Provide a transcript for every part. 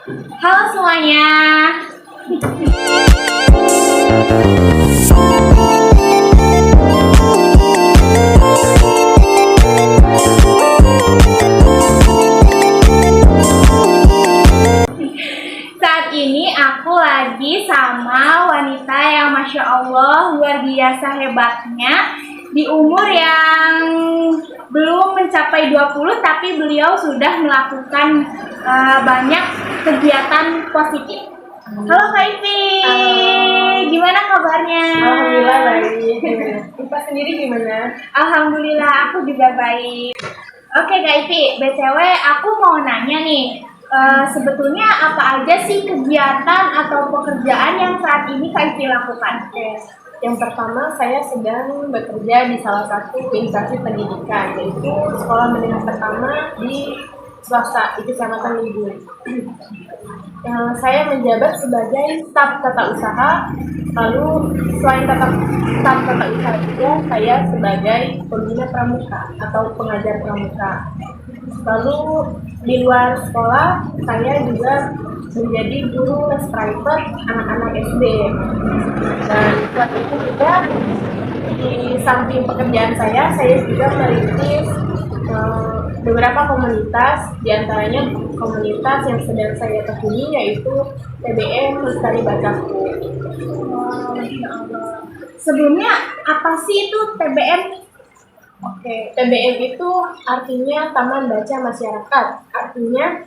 Halo semuanya. Saat ini aku lagi sama wanita yang Masya Allah luar biasa hebatnya. Di umur yang belum mencapai 20, tapi beliau sudah melakukan banyak kegiatan positif. Halo Kak Ivi, gimana kabarnya? Alhamdulillah baik. Ipa sendiri gimana? Alhamdulillah aku juga baik. Oke Kak Ivi, BTW aku mau nanya nih, sebetulnya apa aja sih kegiatan atau pekerjaan yang saat ini Kak Ivi lakukan? Yang pertama, saya sedang bekerja di salah satu instansi pendidikan, yaitu Sekolah Menengah Pertama di swasta di Kecamatan Libu. Saya menjabat sebagai staf tata usaha. Lalu selain staf tata usaha juga, saya sebagai pembina pramuka atau pengajar pramuka. Lalu di luar sekolah, saya juga menjadi guru les private anak-anak SD. Dan saat itu juga di samping pekerjaan saya juga merintis beberapa komunitas, diantaranya komunitas yang sedang saya tekuni yaitu TBM Lestari Bacaku. Sebelumnya apa sih itu TBM? Oke, TBM itu artinya Taman Baca Masyarakat. Artinya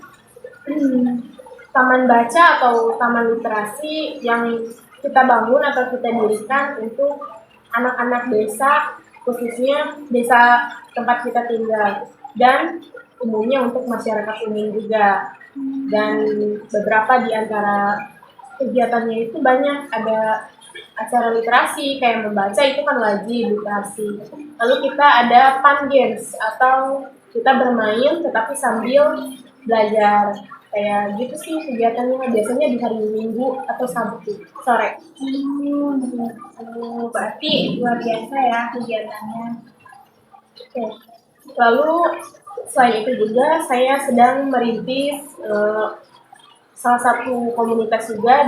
taman baca atau taman literasi yang kita bangun atau kita dirikan untuk anak-anak desa, khususnya desa tempat kita tinggal, dan umumnya untuk masyarakat umum juga. Dan beberapa di antara kegiatannya itu banyak, ada acara literasi kayak membaca, itu kan wajib literasi. Lalu kita ada fun games atau kita bermain tetapi sambil belajar. Kayak gitu sih kegiatannya, biasanya di hari Minggu atau Sabtu sore. Berarti luar biasa ya kegiatannya. Oke. Lalu selain itu juga saya sedang merintis salah satu komunitas juga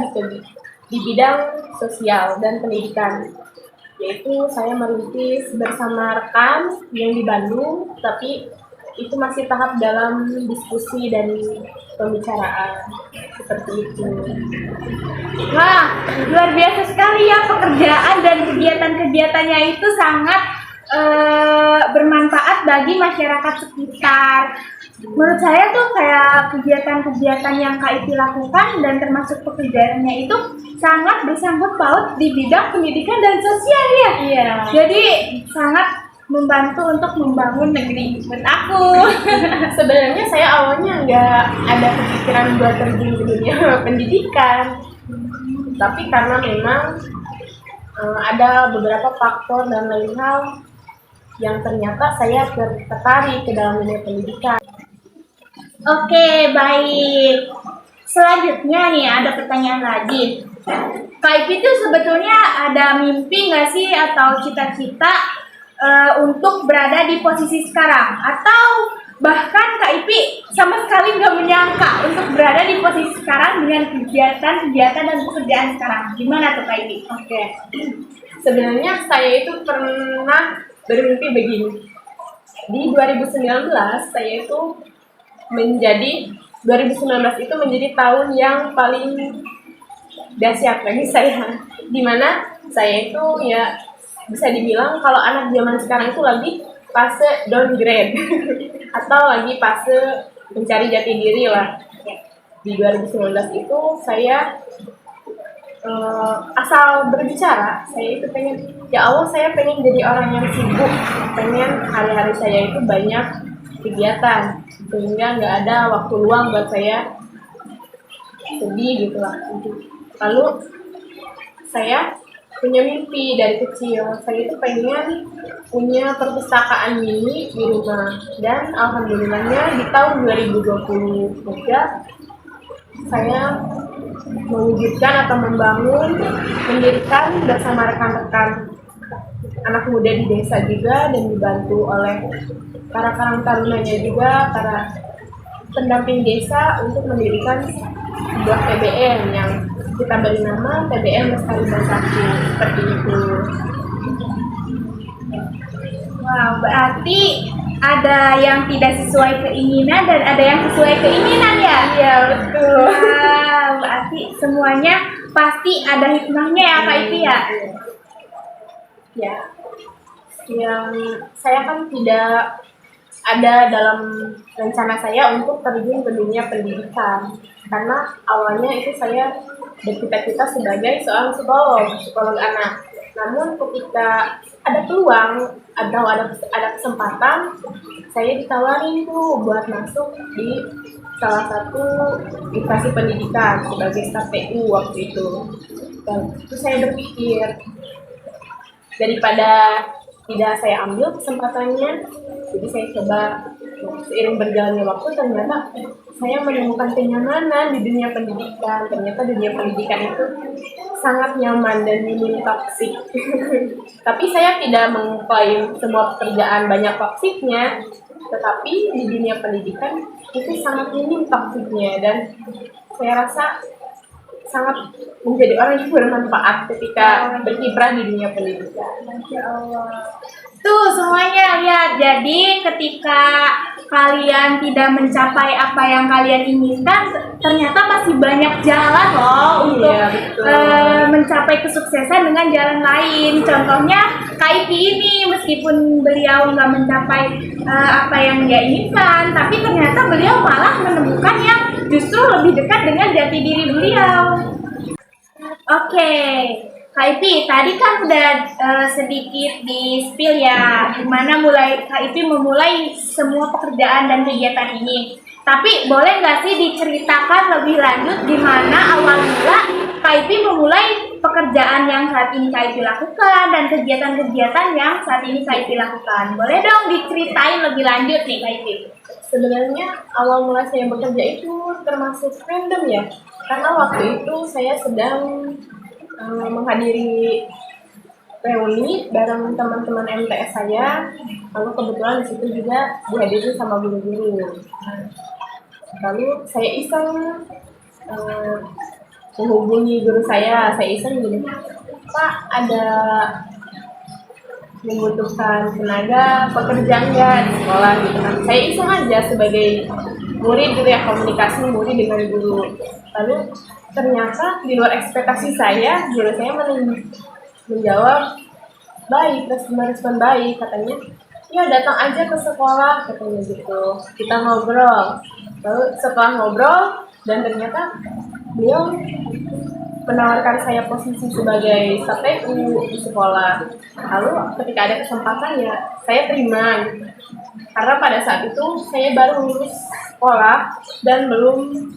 di bidang sosial dan pendidikan, yaitu saya merintis bersama rekan yang di Bandung, tapi itu masih tahap dalam diskusi dan pembicaraan seperti itu. Wah, luar biasa sekali ya pekerjaan dan kegiatan-kegiatannya itu sangat bermanfaat bagi masyarakat sekitar. Menurut saya tuh kayak kegiatan-kegiatan yang Kak Ivi lakukan dan termasuk pekerjaannya itu sangat bersangkut paut di bidang pendidikan dan sosial ya. Iya. Jadi sangat membantu untuk membangun negeri menurut aku. Sebenarnya saya awalnya nggak ada kepikiran buat terjun ke dunia pendidikan, tapi karena memang ada beberapa faktor dan lain hal yang ternyata saya tertarik ke dalam dunia pendidikan. Oke, baik. Selanjutnya nih ada pertanyaan lagi. Kak Ivi tuh sebetulnya ada mimpi nggak sih atau cita-cita untuk berada di posisi sekarang? Atau bahkan Kak Ivi sama sekali nggak menyangka untuk berada di posisi sekarang dengan kegiatan-kegiatan dan pekerjaan sekarang? Gimana tuh Kak Ivi? Oke. Sebenarnya saya itu pernah bermimpi begini. Di 2019 saya itu 2019 itu menjadi tahun yang paling dahsyat bagi saya, dimana saya itu ya bisa dibilang kalau anak zaman sekarang itu lagi fase downgrade atau lagi fase mencari jati diri lah. Di 2019 itu saya asal berbicara, saya itu pengen, ya Allah saya pengen jadi orang yang sibuk, pengen hari-hari saya itu banyak kegiatan sehingga nggak ada waktu luang buat saya sedih gitu lah. Lalu saya punya mimpi dari kecil, saya itu pengen punya perpustakaan mini di rumah, dan alhamdulillahnya di tahun 2023 saya mewujudkan atau mendirikan bersama rekan-rekan anak muda di desa juga, dan dibantu oleh para karang tarunanya juga, para pendamping desa untuk mendirikan sebuah PBM yang kita beri nama PBM Lestari Basakti, seperti itu. Wow, berarti ada yang tidak sesuai keinginan dan ada yang sesuai keinginan ya? Iya, betul. Wow, berarti semuanya pasti ada hikmahnya ya Kak Ipi ya? Ya, yang saya kan tidak ada dalam rencana saya untuk terjun ke dunia pendidikan, karena awalnya itu saya bercita-cita sebagai seorang psikolog anak. Namun ketika ada peluang atau ada kesempatan, saya ditawarin tuh buat masuk di salah satu instansi pendidikan sebagai staf TU waktu itu. Dan itu saya berpikir, daripada tidak saya ambil kesempatannya, jadi saya coba. Seiring berjalannya waktu, ternyata saya menemukan kenyamanan di dunia pendidikan. Ternyata dunia pendidikan itu sangat nyaman dan minim toksik. Tapi saya tidak mengklaim semua pekerjaan banyak toksiknya, tetapi di dunia pendidikan itu sangat minim toksiknya, dan saya rasa sangat menjadi orang yang bermanfaat ketika berkiprah di dunia pendidikan. Masya Allah. Tuh semuanya lihat. Jadi ketika kalian tidak mencapai apa yang kalian inginkan, ternyata masih banyak jalan loh untuk mencapai kesuksesan dengan jalan lain. Contohnya Kak Ipi ini, meskipun beliau nggak mencapai apa yang dia inginkan, tapi ternyata beliau malah menemukan yang justru lebih dekat dengan jati diri beliau. Oke, Kak Ipi, tadi kan udah sedikit di spill ya, gimana Kak Ipi memulai semua pekerjaan dan kegiatan ini. Tapi boleh nggak sih diceritakan lebih lanjut gimana awal mula Kak Ipi memulai pekerjaan yang saat ini Kak Ipi lakukan dan kegiatan-kegiatan yang saat ini Kak Ipi lakukan? Boleh dong diceritain lebih lanjut nih Kak Ipi. Sebenarnya awal mula saya bekerja itu termasuk random ya, karena waktu itu saya sedang menghadiri reuni bareng teman-teman MTS saya, lalu kebetulan di situ juga dihadiri sama guru-guru. Lalu saya iseng menghubungi guru saya iseng gini, Pak, ada membutuhkan tenaga pekerja nggak di sekolah gitu kan. Saya iseng aja sebagai murid gitu ya, komunikasi murid dengan guru. Lalu ternyata di luar ekspektasi saya, guru saya menjawab baik, respon baik, katanya ya datang aja ke sekolah, katanya gitu, kita ngobrol. Lalu setelah ngobrol, dan ternyata beliau menawarkan saya posisi sebagai staf TU di sekolah. Lalu ketika ada kesempatan ya saya terima, karena pada saat itu saya baru lulus sekolah dan belum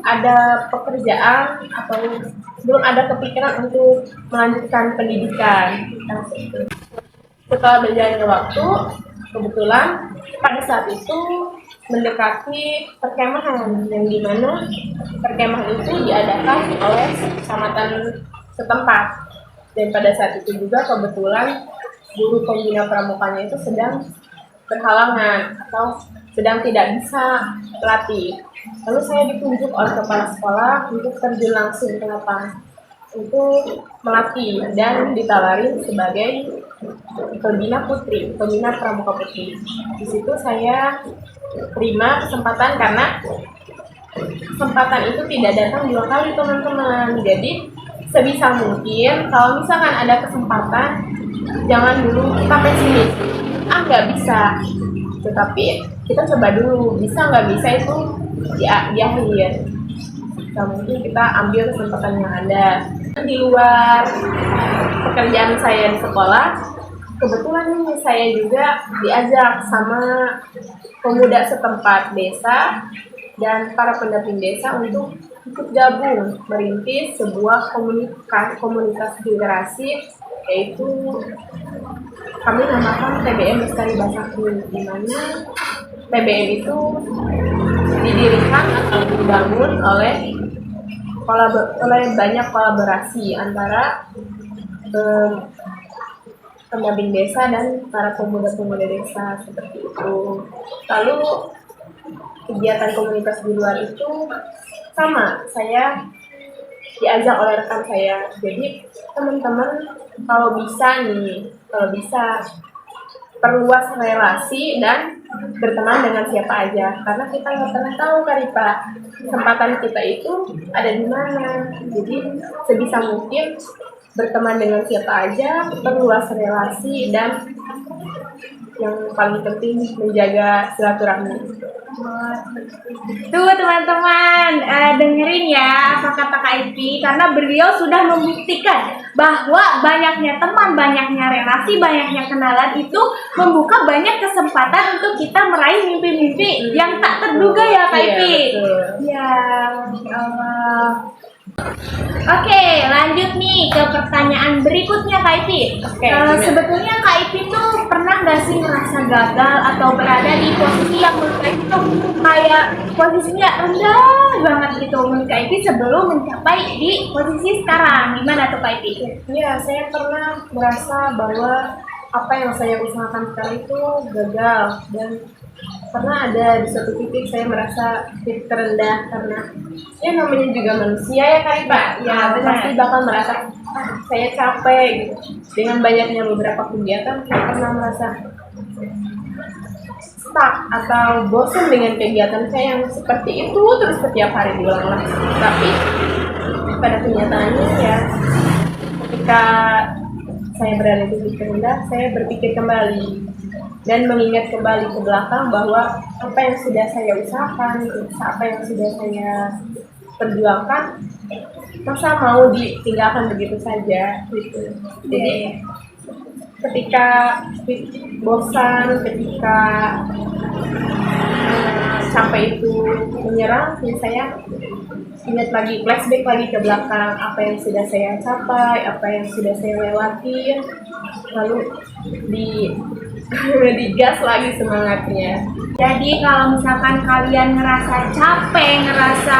ada pekerjaan atau belum ada kepikiran untuk melanjutkan pendidikan. Setelah berjalannya waktu, kebetulan pada saat itu mendekati perkemahan, yang dimana perkemahan itu diadakan oleh kecamatan setempat. Dan pada saat itu juga kebetulan guru pembina pramukanya itu sedang berhalangan atau sedang tidak bisa latih. Lalu saya ditunjuk oleh kepala sekolah untuk terjun langsung ke lapangan untuk melatih dan ditawarin sebagai pembina pramuka putri. Di situ saya terima kesempatan, karena kesempatan itu tidak datang 2 kali teman-teman. Jadi sebisa mungkin kalau misalkan ada kesempatan, jangan dulu kita pesimis, nggak bisa, tetapi kita coba dulu, bisa nggak bisa itu di akhir. Nah, mungkin kita ambil kesempatan yang ada. Di luar pekerjaan saya di sekolah, kebetulan saya juga diajak sama pemuda setempat desa dan para pendamping desa untuk ikut gabung merintis sebuah komunitas literasi, yaitu kami namakan PBM Lestari Basakti, di mana PBM itu didirikan atau dibangun oleh banyak kolaborasi antara pendamping desa dan para pemuda-pemuda desa, seperti itu. Lalu kegiatan komunitas di luar itu sama, saya diajak oleh rekan saya. Jadi teman-teman kalau bisa perluas relasi dan berteman dengan siapa aja, karena kita nggak pernah tahu Karipa, kesempatan kita itu ada di mana. Jadi sebisa mungkin berteman dengan siapa aja, perluas relasi, dan yang paling penting menjaga silaturahmi. Tuh teman-teman, dengerin ya apa kata Kak Ipi, karena beliau sudah membuktikan bahwa banyaknya teman, banyaknya relasi, banyaknya kenalan itu membuka banyak kesempatan untuk kita meraih mimpi-mimpi yang tak terduga ya Kak Iya, Ipi. betul. Ya, Masya Allah. Oke, lanjut nih ke pertanyaan berikutnya Kak Ipi. Gimana? Sebetulnya Kak Ipi tuh pernah nggak sih merasa gagal atau berada di posisi yang menurut Kak Ipi tuh kayak posisinya rendah banget gitu menurut Kak Ipi sebelum mencapai di posisi sekarang? Gimana tuh Kak Ipi? Iya, saya pernah merasa bahwa apa yang saya usahakan sekarang itu gagal, dan pernah ada di suatu titik saya merasa titik terendah, karena ya namanya juga manusia ya Kak Pak. Ya, benar. Pasti bakal merasa saya capek gitu. Dengan banyaknya beberapa kegiatan saya pernah merasa stuck atau bosan dengan kegiatan saya yang seperti itu terus setiap hari diulang-ulang. Tapi pada kenyataannya ya, ketika saya berada di titik terendah, saya berpikir kembali dan mengingat kembali ke belakang bahwa apa yang sudah saya usahakan, apa yang sudah saya perjuangkan, masa mau ditinggalkan begitu saja gitu. Jadi ketika bosan, ketika sampai itu menyerang, saya ingat lagi, flashback lagi ke belakang, apa yang sudah saya capai, apa yang sudah saya lewati, lalu digas lagi semangatnya. Jadi kalau misalkan kalian ngerasa capek, ngerasa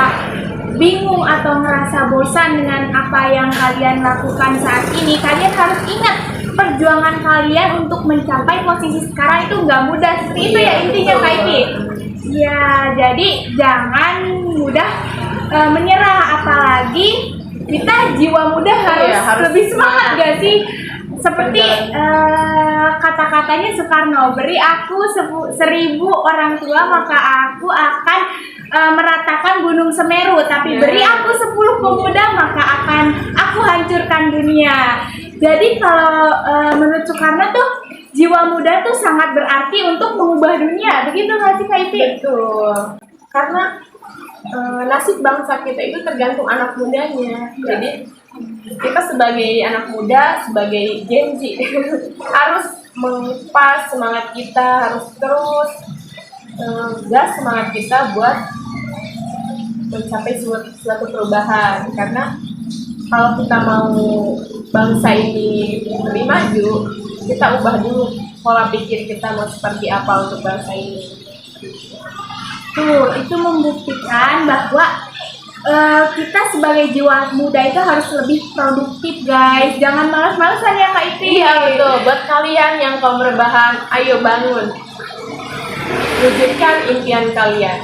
bingung atau ngerasa bosan dengan apa yang kalian lakukan saat ini, kalian harus ingat perjuangan kalian untuk mencapai posisi sekarang itu nggak mudah. Seperti itu ya intinya Kak Ipi. Ya, jadi jangan mudah menyerah, apalagi kita jiwa muda harus lebih semangat gak sih? Seperti kata-katanya Soekarno, beri aku 1.000 orang tua maka aku akan meratakan gunung Semeru, tapi beri aku 10 pemuda maka akan aku hancurkan dunia. Jadi kalau menurut Soekarno tuh jiwa muda tuh sangat berarti untuk mengubah dunia, begitu nggak sih Kak Ipi? Betul, karena nasib bangsa kita itu tergantung anak mudanya. Jadi kita sebagai anak muda, sebagai Gen Z harus mengupas semangat kita, harus terus gas semangat kita buat mencapai suatu perubahan. Karena kalau kita mau bangsa ini lebih maju, kita ubah dulu pola pikir kita mau seperti apa untuk bangsa ini. Tuh, itu membuktikan bahwa kita sebagai jiwa muda itu harus lebih produktif guys. Jangan malas-malasan ya Kak Ipi. Iya betul, buat kalian yang kaum rebahan, ayo bangun, wujudkan impian kalian.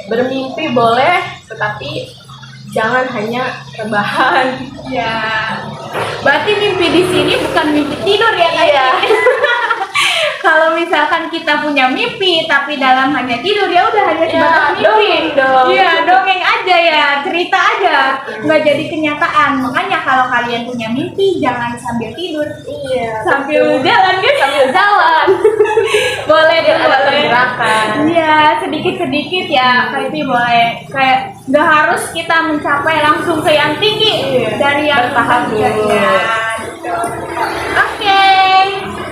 Bermimpi boleh, tetapi jangan hanya rebahan. Ya, berarti mimpi di sini bukan mimpi tidur ya Kak Ipi. Kalau misalkan kita punya mimpi tapi dalam hanya tidur, ya udah hanya sebatas mimpi. Dongeng dong. Iya, dongeng aja ya, cerita aja, nggak jadi kenyataan. Makanya kalau kalian punya mimpi jangan sambil tidur, Iya. sambil jalan kan? Sambil jalan. Boleh deh, Ada boleh. pergerakan. Iya, sedikit-sedikit ya, Kak Ipi boleh. Kayak nggak harus kita mencapai langsung ke yang tinggi, Iya. dari yang Bertahap rendah. dulu. Ya, gitu. Oke.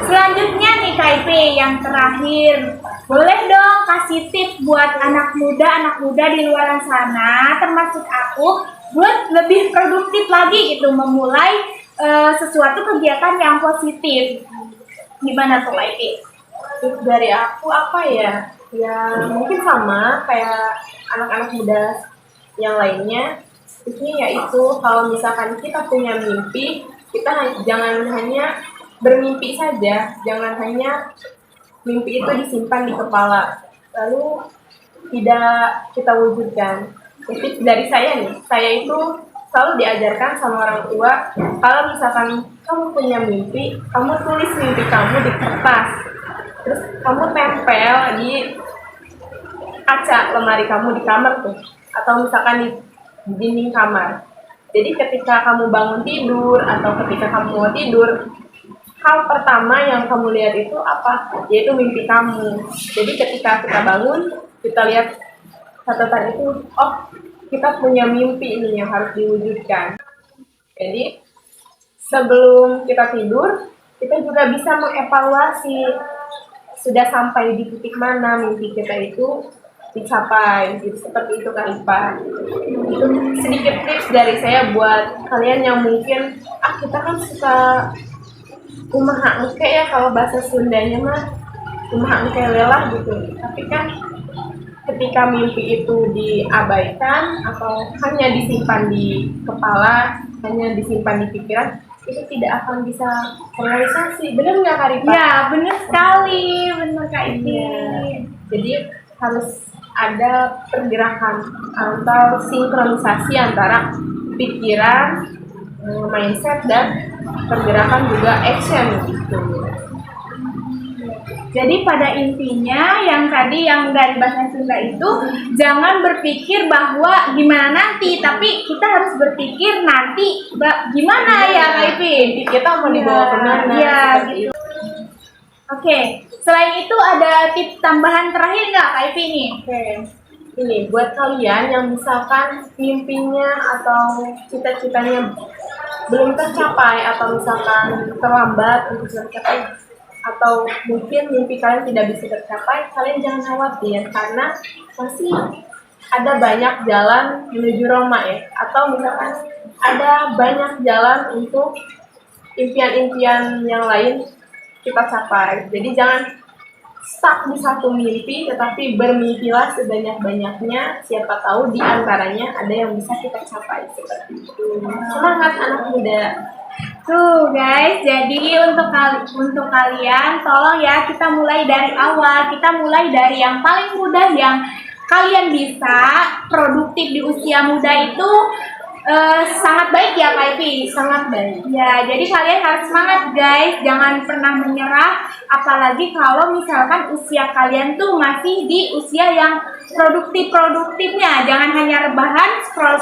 Selanjutnya nih Kak Ipi, yang terakhir, boleh dong kasih tips buat anak muda di luar sana, termasuk aku, buat lebih produktif lagi gitu, memulai sesuatu kegiatan yang positif. Gimana tuh Kak Ipi? Tips dari aku apa ya? Ya mungkin sama kayak anak-anak muda yang lainnya. Ini yaitu kalau misalkan kita punya mimpi, kita jangan hanya bermimpi saja, jangan hanya mimpi itu disimpan di kepala lalu tidak kita wujudkan. tips dari saya nih, saya itu selalu diajarkan sama orang tua, kalau misalkan kamu punya mimpi, kamu tulis mimpi kamu di kertas, terus kamu tempel di kaca lemari kamu di kamar tuh, atau misalkan di dinding kamar. Jadi ketika kamu bangun tidur atau ketika kamu mau tidur, hal pertama yang kamu lihat itu apa? Yaitu mimpi kamu. Jadi ketika kita bangun, kita lihat catatan itu, oh kita punya mimpi ini yang harus diwujudkan. Jadi sebelum kita tidur, kita juga bisa mengevaluasi sudah sampai di titik mana mimpi kita itu dicapai, gitu. Seperti itu kan Pak. Itu sedikit tips dari saya buat kalian yang mungkin kita kan suka kumaha engke ya, kalau bahasa Sundanya mah kumaha engke lelah gitu. Tapi kan ketika mimpi itu diabaikan atau hanya disimpan di kepala, hanya disimpan di pikiran, itu tidak akan bisa terrealisasi. Benar nggak Kak Rifa? Ya, benar sekali, benar Kak Ipi. Jadi harus ada pergerakan atau sinkronisasi antara pikiran, mindset, dan pergerakan juga action gitu. Jadi pada intinya yang tadi yang dari bahasa Sunda itu jangan berpikir bahwa gimana nanti, tapi kita harus berpikir nanti gimana ya Kak Ipi? Kita mau dibawa kemana? Ya, Seperti gitu. itu. Oke, selain itu ada tips tambahan terakhir nggak Kak Ipi nih? Oke, ini buat kalian yang misalkan mimpinya atau cita-citanya belum tercapai atau misalkan terlambat untuk tercapai, atau mungkin mimpi kalian tidak bisa tercapai, kalian jangan khawatir karena masih ada banyak jalan menuju Roma ya, atau misalkan ada banyak jalan untuk impian-impian yang lain kita capai. Jadi jangan stuck di satu mimpi, tetapi bermimpilah sebanyak-banyaknya. Siapa tahu di antaranya ada yang bisa kita capai seperti itu. Semangat anak muda. Tuh guys, jadi untuk kalian tolong ya kita mulai dari awal, kita mulai dari yang paling mudah yang kalian bisa produktif di usia muda itu sangat baik ya Kak Ipi. Sangat baik. Ya, jadi kalian harus semangat guys, jangan pernah menyerah, apalagi kalau misalkan usia kalian tuh masih di usia yang produktifnya, jangan hanya rebahan scroll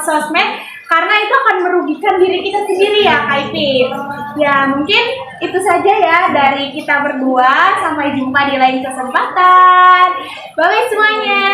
sosmed karena itu akan merugikan diri kita sendiri ya Kak Ipip. Ya mungkin itu saja ya dari kita berdua, sampai jumpa di lain kesempatan. Bye semuanya.